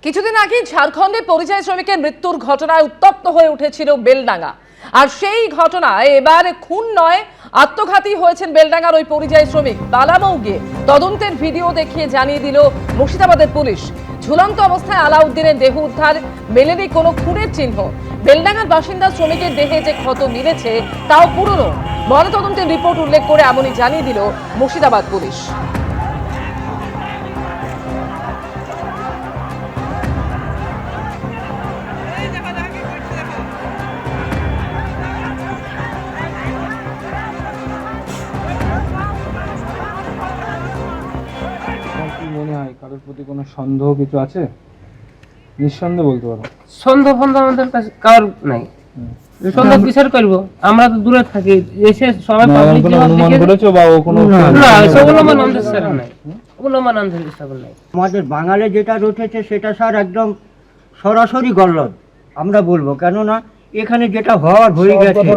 কিছুদিন আগে ঝাড়খণ্ডে পরিযায়ী শ্রমিকের মৃত্যুর ঘটনায় উত্তপ্ত হয়ে উঠেছিল বেলডাঙ্গা। আর সেই ঘটনায় এবার খুন নয়, আত্মঘাতী হয়েছেন বেলডাঙ্গার ওই পরিযায়ী শ্রমিক। বালামৌগে তদন্তের ভিডিও দেখিয়ে জানিয়ে দিল মুর্শিদাবাদের পুলিশ। ঝুলন্ত অবস্থায় আলাউদ্দিনের দেহ উদ্ধার, মেলেনি কোনো খুনের চিহ্ন। বেলডাঙ্গার বাসিন্দা শ্রমিকের দেহে যে ক্ষত মিলেছে তাও পুরনো। ময়নাতদন্তের রিপোর্ট উল্লেখ করে এমনই জানিয়ে দিল মুর্শিদাবাদ পুলিশ। মনে হয় কারোর প্রতি কোনো সন্দেহ কিছু আছে? নিঃসন্দেহে বলতে পারো? সন্দেহ আমাদের কাছে কারোর নাই। সন্দেহ কিসের করব? আমরা তো দূরে থাকি, এসে সবাই পাবলিক অনুমান করেছো বা ও কোনো না, সেগুলো মান আমাদের স্যার নাই, ওগুলো মান আমাদের হিসাব নাই। আমাদের বাঙালি যেটা রটেছে সেটা স্যার একদম সরাসরি গলদ আমরা বলবো, কেননা এখানে যেটা হওয়ার হয়ে গেছে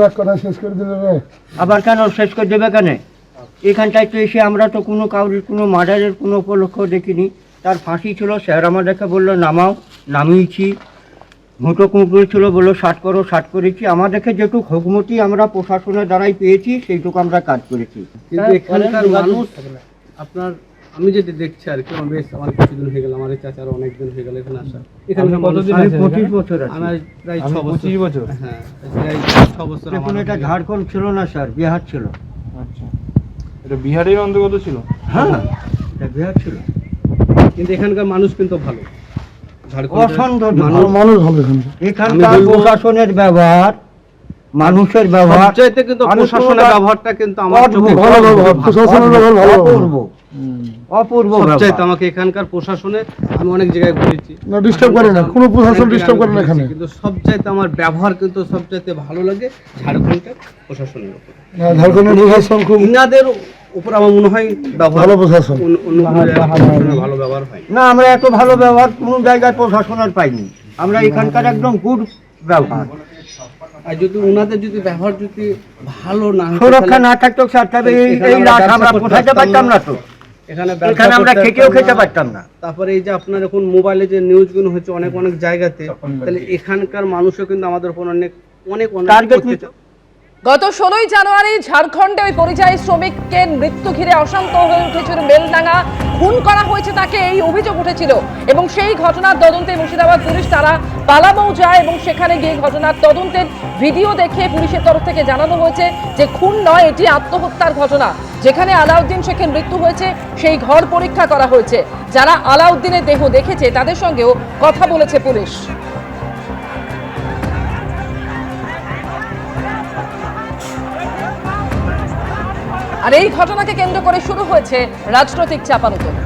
আবার কেন শেষ করে দেবে কেন? এখানটায় তো এসে আমরা তো কোনো কাউরির কোনো মার্ডারের কোনো উপলক্ষ দেখিনি। তার ফাঁসি ছিল, স্যার আমাদেরকে বললো নামাও, নামিয়েছি। ঘুঁটো কুঁকড়ো ছিল, বললো ষাট করো, ষাট করেছি। আমাদেরকে যেটুকু হুকুমতি আমরা প্রশাসনের দ্বারাই পেয়েছি সেইটুকু আমরা কাজ করেছি। কিন্তু এখানকার মানুষ আপনার, আমি যেটা দেখছি আর কি, বেশ আমার কিছুদিন হয়ে গেল, আমার চাচার অনেক দিন হয়ে গেল এখানে আসা। এখানে কতদিন? 25 বছর আছে। আমার প্রায় 6 বছর। 25 বছর? হ্যাঁ, প্রায় 6 বছর। দেখুন, এটা ঝাড়খণ্ড ছিল না স্যার, বিহার ছিল। আচ্ছা, এটা বিহারের অন্তর্গত ছিল? হ্যাঁ, এটা বিহার ছিল। কিন্তু এখানকার মানুষ কিন্তু ভালো, অসন্দেহ মানুষ ভালো। এখানকার প্রশাসনের ব্যবহার, মানুষের ব্যবহার, সবচাইতে কিন্তু প্রশাসনের ব্যবহারটা কিন্তু আমার চোখে ভালো ব্যবহার, প্রশাসনের ব্যবহার ভালো, অপূর্ব অপূর্ব সবচাইতে। আমাকে এখানকার প্রশাসনে আমি অনেক জায়গায় ঘুরেছি, না ডিস্টার্ব করে না, কোনো প্রশাসন ডিস্টার্ব করে না এখানে। কিন্তু সবচাইতে আমার ব্যবহার কিন্তু সবচাইতে ভালো লাগে ঝাড়খণ্ডের প্রশাসনের উপর। ঝাড়খণ্ডের প্রশাসন খুব ইনাদের উপর আমার মনে হয় ভালো প্রশাসন। অন্য কোনো জায়গায় প্রশাসনের ভালো ব্যবহার হয় না। আমরা এত ভালো ব্যবহার কোনো জায়গায় প্রশাসনের পাইনি। আমরা এখানকার একদম গুড ব্যবহার। আর যদি ওনাদের যদি ব্যবহার যদি ভালো না হতো, সুরক্ষা না থাকতো স্যার, তবে এই লাশ আমরা পোষাতে পারতাম না তো। এখানে আমরা খেতেও খেতে পারতাম না। তারপরে এই যে আপনার এখন মোবাইলে যে নিউজগুলো হচ্ছে অনেক অনেক জায়গাতে, তাহলে এখানকার মানুষও কিন্তু আমাদের উপর অনেক অনেক টার্গেট গত 16ই জানুয়ারি ঝাড়খণ্ডে ওই পরিযায়ী শ্রমিকের মৃত্যু ঘিরে অশান্ত হয়ে উঠেছিল বেলডাঙ্গা। খুন করা হয়েছে তাকে, এই অভিযোগ উঠেছিল এবং সেই ঘটনার তদন্তে মুর্শিদাবাদ পুলিশ তারা পালামৌ যায় এবং সেখানে গিয়ে ঘটনার তদন্তের ভিডিও দেখে পুলিশের তরফ থেকে জানানো হয়েছে যে খুন নয়, এটি আত্মহত্যার ঘটনা। যেখানে আলাউদ্দিন শেখের মৃত্যু হয়েছে সেই ঘর পরীক্ষা করা হয়েছে। যারা আলাউদ্দিনের দেহ দেখেছে তাদের সঙ্গেও কথা বলেছে পুলিশ। আর এই ঘটনাকে কেন্দ্র করে শুরু হয়েছে রাজনৈতিক চাপানুতোলন।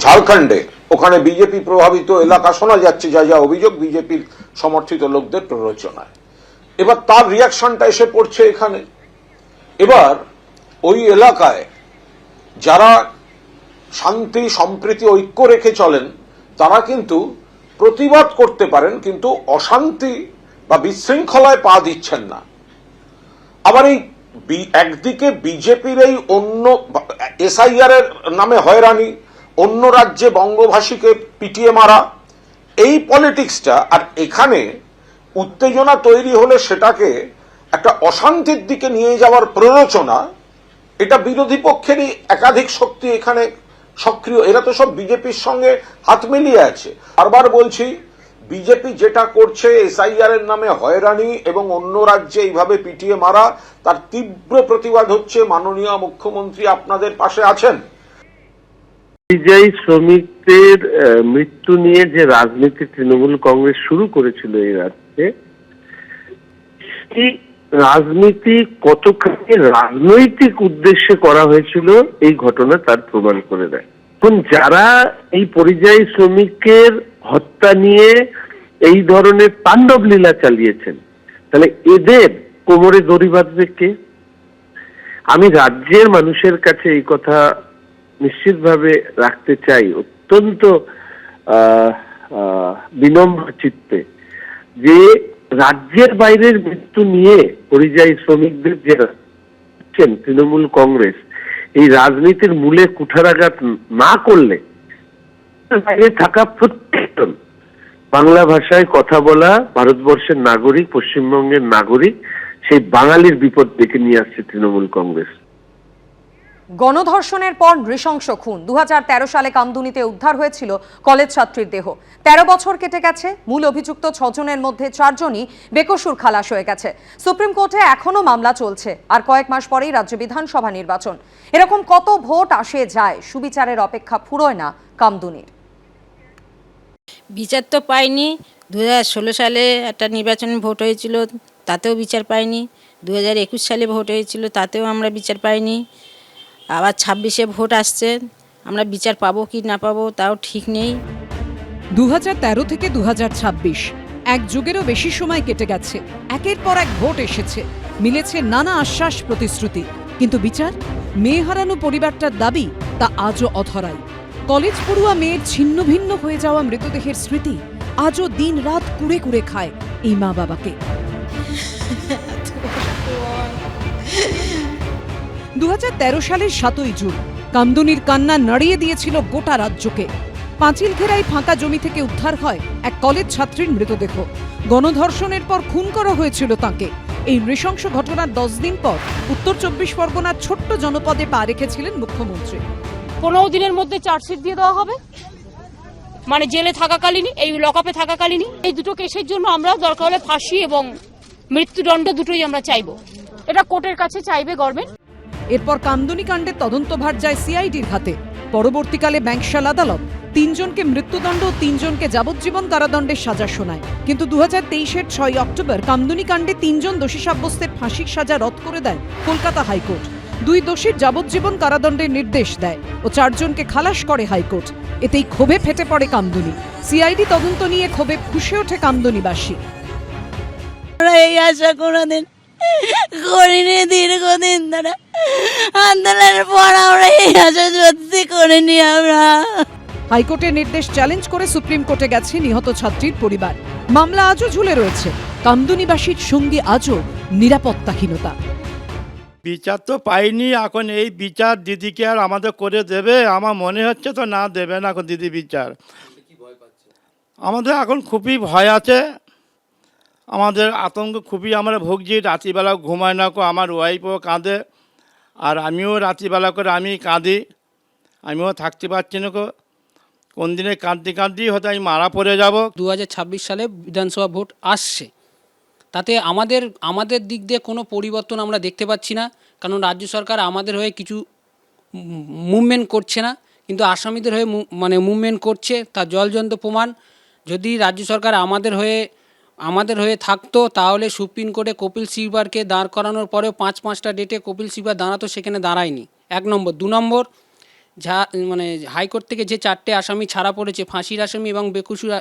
ঝাড়খণ্ডে ওখানে বিজেপি প্রভাবিত এলাকা শোনা যাচ্ছে যা যা অভিযোগ বিজেপির সমর্থিত লোকদের প্ররোচনায়। এবার তার রিয়াকশনটা এসে পড়ছে এখানে। এবার ওই এলাকায় যারা শান্তি সম্প্রীতি ঐক্য রেখে চলেন তারা কিন্তু প্রতিবাদ করতে পারেন, কিন্তু অশান্তি বা বিশৃঙ্খলায় পা দিচ্ছেন না। আবার এই একদিকে বিজেপির এই অন্য এসআইআর এর নামে হয়রানি, অন্য রাজ্যে বঙ্গভাষীকে পিটিয়ে মারা, এই পলিটিক্সটা, আর এখানে উত্তেজনা তৈরি হলে সেটাকে একটা অশান্তির দিকে নিয়ে যাওয়ার প্ররোচনা, এটা বিরোধী পক্ষেরই একাধিক শক্তি এখানে সক্রিয়। এরা তো সব বিজেপির সঙ্গে হাত মিলিয়ে আছে। বারবার বলছি, বিজেপি যেটা করছে এসআইআর এর নামে হয়রানি এবং অন্য রাজ্যে এইভাবে পিটিয়ে মারা, তার তীব্র প্রতিবাদ হচ্ছে। মাননীয় মুখ্যমন্ত্রী আপনাদের পাশে আছেন। পরিযায়ী শ্রমিকদের মৃত্যু নিয়ে যে রাজনীতি তৃণমূল কংগ্রেস শুরু করেছিল এই রাজ্যে, সেই রাজনীতি কতখানি রাজনৈতিক উদ্দেশ্যে করা হয়েছিল এই ঘটনা তার প্রমাণ করে দেয়। এখন যারা এই পরিযায়ী শ্রমিকের হত্যা নিয়ে এই ধরনের তাণ্ডব লীলা চালিয়েছেন, তাহলে এদের কোমরে দড়ি বাঁধবে কে? আমি রাজ্যের মানুষের কাছে এই কথা নিশ্চিতভাবে রাখতে চাই অত্যন্ত বিনম্র চিত্তে, যে রাজ্যের বাইরের মৃত্যু নিয়ে পরিযায়ী শ্রমিকদের যে তৃণমূল কংগ্রেস, এই রাজনীতির মূলে কুঠারাঘাত না করলে বাইরে থাকা প্রত্যেকজন বাংলা ভাষায় কথা বলা ভারতবর্ষের নাগরিক, পশ্চিমবঙ্গের নাগরিক, সেই বাঙালির বিপদ ডেকে নিয়ে আসছে তৃণমূল কংগ্রেস। গণধর্ষণের পর নৃশংস খুন 2013 সালে কামদুনিতে উদ্ধার হয়েছিল কলেজ ছাত্রীর দেহ। 13 বছর কেটে গেছে, মূল অভিযুক্ত 6 জনের মধ্যে 4 জনই বেকসুর খালাস হয়ে গেছে। সুপ্রিম কোর্টে এখনো মামলা চলছে, আর কয়েক মাস পরেই রাজ্য বিধানসভা নির্বাচন। এরকম কত ভোট আসে যায়, সুবিচারের অপেক্ষা ফুরোয় না কামদুনির। বিচার তো পাইনি। 2016 সালে একটা নির্বাচনী ভোট হয়েছিল, তাতেও বিচার পাইনি। 2021 সালে ভোট হয়েছিল, তাতেও আমরা বিচার পাইনি। আবার 26-এ ভোট আসছে, আমরা বিচার পাবো কি না পাবো তাও ঠিক নেই। 2013 থেকে 2026 এক যুগেরও বেশি সময় কেটে গেছে। একের পর এক ভোট এসেছে, মিলেছে নানা আশ্বাস প্রতিশ্রুতি, কিন্তু বিচার? মেয়ে হারানো পরিবারটার দাবি তা আজও অধরাই। কলেজ পড়ুয়া মেয়ের ছিন্ন ভিন্ন হয়ে যাওয়া মৃতদেহের স্মৃতি আজও দিন রাত কুড়ে কুড়ে খায় এই মা বাবাকে। 2013 সালের 7ই জুন কামদুনির কান্না নাড়িয়ে দিয়েছিল গোটা রাজ্যকে। পাঁচিল ঘেরাই ফাঁকা জমি থেকে উদ্ধার হয় এক কলেজ ছাত্রীর মৃতদেহ। গণধর্ষণের পর খুন করা হয়েছিল তাকে। এই নৃশংস ঘটনার 10 দিন পর উত্তর 24 পরগনার ছোট্ট জনপদে পা রেখেছিলেন মুখ্যমন্ত্রী। 15 দিনের মধ্যে চার্জশিট দিয়ে দেওয়া হবে, মানে জেলে থাকাকালীনই, এই লকআপে থাকাকালীনই। এই দুটো কেসের জন্য আমরা দরকার হলে ফাঁসি এবং মৃত্যুদণ্ড দুটোই আমরা চাইবো। এটা কোর্টের কাছে চাইবে গভর্নমেন্ট। এরপর কামদুনি কাণ্ডের তদন্তভার যায় সিআইডির হাতে। পরবর্তীকালে ব্যাংকশাল আদালত 3 জনকে মৃত্যুদণ্ড ও 3 জনকে যাবজ্জীবন কারাদণ্ডের সাজা শোনায়। কিন্তু 2023-এর 6 অক্টোবর কামদুনি কাণ্ডে 3 জন দোষী সাব্যস্তের ফাঁসির সাজা রদ করে দেয় কলকাতা হাইকোর্ট। 2 দোষীর যাবজ্জীবন কারাদণ্ডের নির্দেশ দেয় ও 4 জনকে খালাস করে হাইকোর্ট। এতেই ক্ষোভে ফেটে পড়ে কামদুনি। সিআইডি তদন্ত নিয়ে ক্ষোভে ফুঁসে ওঠে কামদুনিবাসী। এই আশা কোনোদিন করিনি, দীর্ঘদিন ধরে আন্দোলনের পর আমরা এই আশা সত্যি করিনি। আমরা হাইকোর্টের নির্দেশ চ্যালেঞ্জ করে সুপ্রিম কোর্টে গেছে নিহত ছাত্রীর পরিবার। মামলা আজও ঝুলে রয়েছে। কামদুনিবাসীর সঙ্গে আজও নিরাপত্তাহীনতা। বিচার তো পাইনি, এখন এই বিচার দিদিকে আর আমাদের করে দেবে? আমার মনে হচ্ছে তো না, দেবে না এখন দিদি বিচার। আমাদের এখন খুবই ভয় আছে, আমাদের আতঙ্ক খুবই আমরা ভুগছি। রাত্রিবেলা ঘুমায় না, আমার ওয়াইফও কাঁদে, আর আমিও রাত্রিবেলা করে আমি কাঁদি, আমিও থাকতে পারছি না। কোন দিনে কাঁদতে কাঁদতেই হয়তো আমি মারা পড়ে যাব। 2026 সালে বিধানসভা ভোট আসছে, তাতে আমাদের দিক দিয়ে কোনো পরিবর্তন আমরা দেখতে পাচ্ছি না। কারণ রাজ্য সরকার আমাদের হয়ে কিছু মুভমেন্ট করছে না, কিন্তু আসামিদের হয়ে মুভমেন্ট করছে। তার জলজন্ত প্রমাণ। যদি রাজ্য সরকার আমাদের হয়ে থাকতো, তাহলে সুপ্রিম কোর্টে কপিল সিবালকে দাঁড় করানোর পরেও 5টা ডেটে কপিল সিবাল দাঁড়াতো, সেখানে দাঁড়ায়নি। 1 নম্বর। 2 নম্বর, হাইকোর্ট থেকে যে 4টে আসামি ছাড়া পড়েছে, ফাঁসির আসামি এবং বেকসুর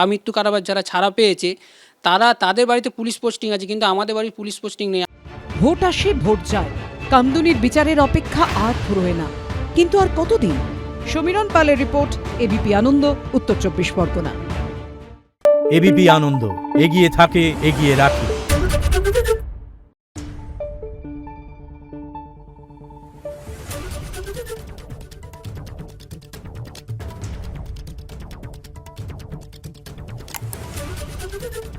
আমৃত্যু কারাবাস যারা ছাড়া পেয়েছে, তাদের বাড়িতে পুলিশ পোস্টিং আছে, কিন্তু আমাদের বাড়ির পুলিশ পোস্টিং নেই। ভোট আসে, ভোট যায়, কামদুনির বিচারের অপেক্ষা আর ফুরোয় না। কিন্তু আর কতদিন? সমীরণ পালের রিপোর্ট, এবিপি আনন্দ, উত্তর 24 পরগনা। এবিপি আনন্দ, এগিয়ে থাকে, এগিয়ে রাখে। Thank you.